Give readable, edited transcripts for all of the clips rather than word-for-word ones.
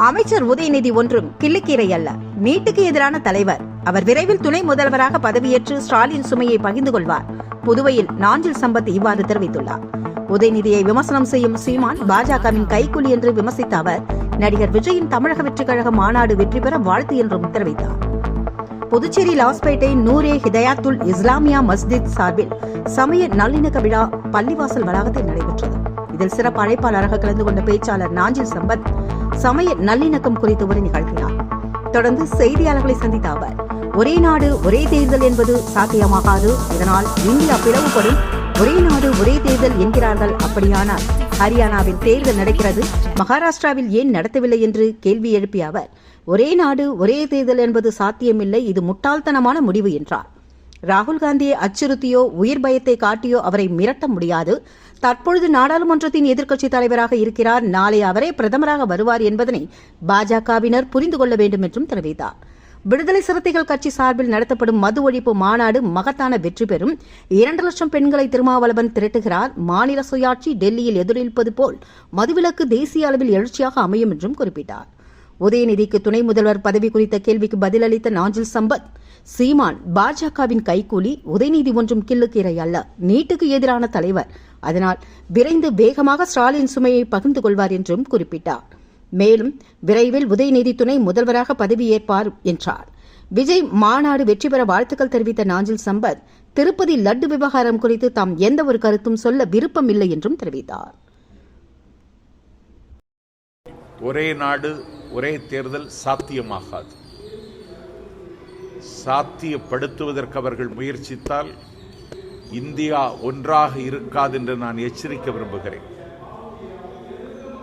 அமைச்சர் உதயநிதி ஒன்றும் கிள்ளுக்கீரை அல்ல, நீட்டுக்கு எதிரான தலைவர். அவர் விரைவில் துணை முதல்வராக பதவியேற்று ஸ்டாலின் சுமையை பகிர்ந்து கொள்வார். புதுவையில் நாஞ்சில் சம்பத் இவ்வாறு தெரிவித்துள்ளார். உதயநிதியை விமர்சனம் செய்யும் சீமான் பாஜகவின் கைக்கூலி என்று விமர்சித்த அவர், நடிகர் விஜயின் தமிழக வெற்றிக் கழக மாநாடு வெற்றி பெற வாழ்த்து என்றும் தெரிவித்தார். புதுச்சேரி லாஸ்பேட்டை நூரே ஹிதயாத்துல் இஸ்லாமியா மஸ்ஜித் சார்பில் சமய நல்லிணக்க விழா பள்ளிவாசல் வளாகத்தில் நடைபெற்றது. இதில் சிறப்பு அழைப்பாளராக கலந்து கொண்ட பேச்சாளர் நாஞ்சில் சம்பத் சமய நல்லிணக்கம் குறித்து உரை நிகழ்த்தினார். தொடர்ந்து செய்தியாளர்களை சந்தித்த அவர், ஒரே நாடு ஒரே தேர்தல் என்பது சாத்தியமாகாது, இதனால் இந்தியா பிளவுபடும். ஒரே நாடு ஒரே தேர்தல் என்கிறார்கள், அப்படியானால் ஹரியானாவில் தேர்தல் நடக்கிறது, மகாராஷ்டிராவில் ஏன் நடத்தவில்லை என்று கேள்வி எழுப்பிய அவர், ஒரே நாடு ஒரே தேர்தல் என்பது சாத்தியமில்லை, இது முட்டாள்தனமான முடிவு என்றார். ராகுல் காந்தியை அச்சுறுத்தியோ உயிர் பயத்தை காட்டியோ அவரை மிரட்ட முடியாது. தற்பொழுது நாடாளுமன்றத்தின் எதிர்க்கட்சித் தலைவராக இருக்கிறார், நாளை அவரே பிரதமராக வருவார் என்பதனை பாஜகவினர் புரிந்து கொள்ள வேண்டும் என்றும் தெரிவித்தார். விடுதலை சிறுத்தைகள் கட்சி சார்பில் நடத்தப்படும் மது ஒழிப்பு மாநாடு மகத்தான வெற்றி பெறும். 2 லட்சம் பெண்களை திருமாவளவன் திரட்டுகிறார். மாநில சுயாட்சி டெல்லியில் எதிரொலிப்பது போல் மதுவிலக்கு தேசிய அளவில் எழுச்சியாக அமையும் என்றும் குறிப்பிட்டார். உதயநிதிக்கு துணை முதல்வர் பதவி குறித்த கேள்விக்கு பதிலளித்த நாஞ்சில் சம்பத், சீமான் பாஜகவின் கைக்கூலி, உதயநிதி ஒன்றும் கிள்ளுக்கீரை அல்ல, நீட்டுக்கு எதிரான தலைவர், அதனால் விரைந்து வேகமாக ஸ்டாலின் சுமையை பகிர்ந்து கொள்வார் என்றும் குறிப்பிட்டார். மேலும் விரைவில் உதயநிதி துணை முதல்வராக பதவியேற்பார் என்றார். விஜய் மாநாடு வெற்றி பெற வாழ்த்துக்கள் தெரிவித்த நாஞ்சில் சம்பத், திருப்பதி லட்டு விவகாரம் குறித்து தாம் எந்த ஒரு கருத்தும் சொல்ல விருப்பம் இல்லை என்றும் தெரிவித்தார். ஒரே நாடு ஒரே தேர்தல் சாத்தியமாகாது. சாத்தியப்படுத்துவதற்கு அவர்கள் முயற்சித்தால் இந்தியா ஒன்றாக இருக்காது என்று நான் எச்சரிக்க விரும்புகிறேன்.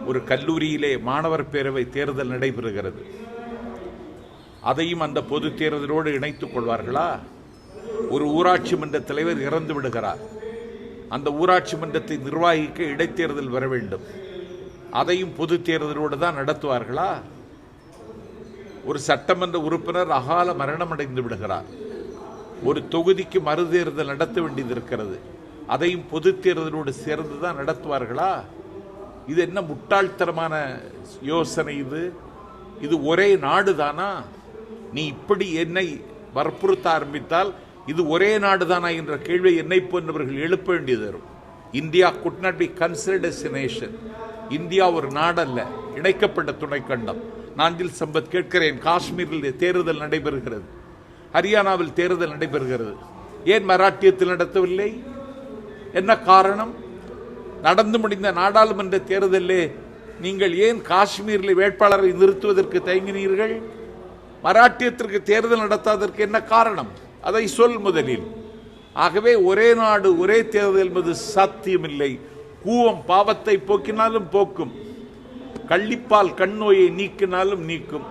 ஒரு கல்லூரியிலே மாணவர் பேரவை தேர்தல் நடைபெறுகிறது. அதையும் அந்த பொது தேர்தலோடு இணைத்துக் கொள்வார்களா? ஒரு ஊராட்சி மன்ற தலைவர் இறந்து விடுகிறார். அந்த ஊராட்சி மன்றத்தை நிர்வகிக்க இடைத்தேர்தல் வர வேண்டும். அதையும் பொது தேர்தலோடு தான் நடத்துவார்களா? ஒரு சட்டமன்ற உறுப்பினர் அகால மரணம் அடைந்து விடுகிறார். ஒரு தொகுதிக்கு மறுதேர்தல் நடத்த வேண்டியது இருக்கிறது. அதையும் பொது தேர்தலோடு சேர்ந்துதான் நடத்துவார்களா? இது என்ன முட்டாள்தனமான யோசனை இது? இது ஒரே நாடுதானா? நீ இப்படி என்னை வற்புறுத்த ஆரம்பித்தால் இது ஒரே நாடுதானா என்ற கேள்வியை என்னை போன்றவர்கள் எழுப்ப வேண்டியது வரும். India could not be considered as a nation. India ஒரு நாடல்ல, இணைக்கப்பட்ட துணைக்கண்டம். நாஞ்சில் சம்பத் கேட்கிறேன், காஷ்மீரில் தேர்தல் நடைபெறுகிறது, ஹரியானாவில் தேர்தல் நடைபெறுகிறது, ஏன் மராட்டியத்தில் நடத்தவில்லை? என்ன காரணம்? நடந்து முடிந்த நாடாளுமன்ற தேர்தலிலே நீங்கள் ஏன் காஷ்மீரில் வேட்பாளரை நிறுத்துவதற்கு தயங்கினீர்கள்? மராட்டியத்திற்கு தேர்தல் நடத்தாததற்கு என்ன காரணம்? அதை சொல் முதலில். ஆகவே ஒரே நாடு ஒரே தேர்தல் என்பது சாத்தியமில்லை. கூவம் பாவத்தை போக்கினாலும் போக்கும், கள்ளிப்பால் கண் நோயை நீக்கினாலும் நீக்கும்.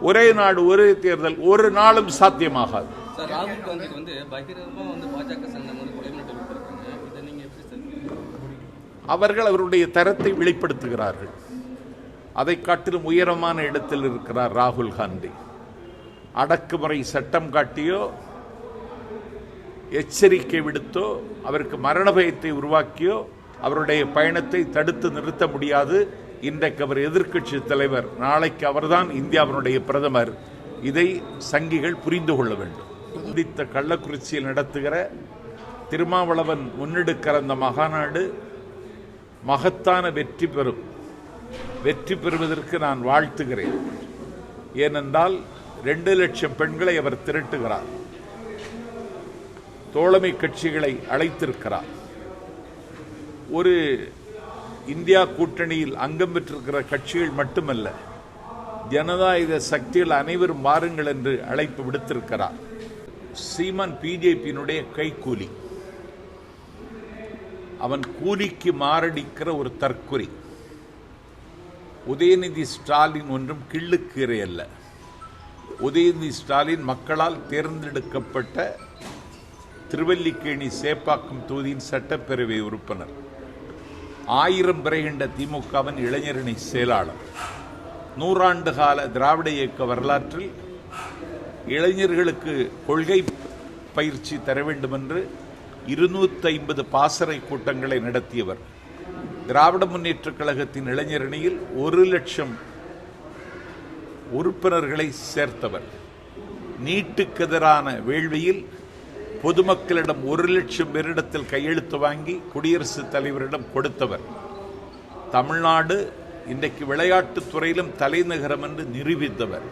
ஒரே நாடு ஒரே தேர்தல் ஒரு நாளும் சாத்தியமாகாது. அவர்கள் அவருடைய தரத்தை வெளிப்படுத்துகிறார்கள். அதை காட்டிலும் உயரமான இடத்தில் இருக்கிறார் ராகுல் காந்தி. அடக்குமுறை சட்டம் காட்டியோ எச்சரிக்கை விடுத்தோ அவருக்கு மரண பயத்தை உருவாக்கியோ அவருடைய பயணத்தை தடுத்து நிறுத்த முடியாது. இன்றைக்கு அவர் எதிர்க்கட்சி தலைவர், நாளைக்கு அவர்தான் இந்தியாவினுடைய பிரதமர். இதை சங்கிகள் புரிந்து கொள்ள வேண்டும். முடித்த கள்ளக்குறிச்சியில் நடத்துகிற திருமாவளவன் முன்னெடுக்கிற அந்த மகாநாடு மகத்தான வெற்றி பெறும். வெற்றி பெறுவதற்கு நான் வாழ்த்துகிறேன். ஏனென்றால் 2 லட்சம் பெண்களை அவர் திரட்டுகிறார். தோழமை கட்சிகளை அழைத்திருக்கிறார். ஒரு இந்தியா கூட்டணியில் அங்கம் பெற்றிருக்கிற கட்சிகள் மட்டுமல்ல, ஜனநாயக சக்திகள் அனைவரும் மாறுங்கள் என்று அழைப்பு விடுத்திருக்கிறார். சீமான் பிஜேபியினுடைய கைக்கூலி. அவன் கூலிக்கு மாரடிக்கிற ஒரு தற்குறி. உதயநிதி ஸ்டாலின் ஒன்றும் கிள்ளுக்கீரை அல்ல. உதயநிதி ஸ்டாலின் மக்களால் தேர்ந்தெடுக்கப்பட்ட திருவல்லிக்கேணி சேப்பாக்கம் தொகுதியின் சட்டப்பேரவை உறுப்பினர், 1000 பிறைகின்ற திமுகவின் இளைஞரணி செயலாளர். 100 ஆண்டு கால திராவிட இயக்க வரலாற்றில் இளைஞர்களுக்கு கொள்கை பயிற்சி தர வேண்டும் என்று 250 பாசறை கூட்டங்களை நடத்தியவர். திராவிட முன்னேற்றக் கழகத்தின் இளைஞரணியில் 1 லட்சம் உறுப்பினர்களை சேர்த்தவர். நீட்டுக்கு எதிரான வேள்வியில் பொதுமக்களிடம் 1,00,000 பேரிடத்தில் கையெழுத்து வாங்கி குடியரசுத் தலைவரிடம் கொடுத்தவர். தமிழ்நாடு இன்றைக்கு விளையாட்டுத் துறையிலும் தலைநகரம் என்று நிரூபித்தவர்.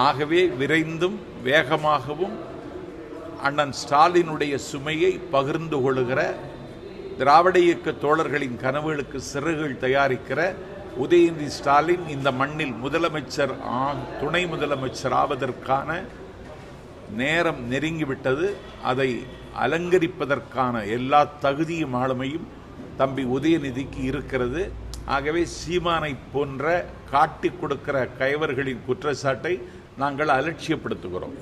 ஆகவே விரைந்தும் வேகமாகவும் அண்ணன் ஸ்டாலினுடைய சுமையை பகிர்ந்து கொள்ளுகிற, திராவிட இயக்க தோழர்களின் கனவுகளுக்கு சிறகுகள் தயாரிக்கிற உதயநிதி ஸ்டாலின் இந்த மண்ணில் முதலமைச்சர் துணை முதலமைச்சர் ஆவதற்கான நேரம் நெருங்கிவிட்டது. அதை அலங்கரிப்பதற்கான எல்லா தகுதியும் ஆளுமையும் தம்பி உதயநிதிக்கு இருக்கிறது. ஆகவே சீமானை போன்ற காட்டிக் கொடுக்கிற கயவர்களின் குற்றச்சாட்டை நாங்கள் அலட்சியப்படுத்துகிறோம்.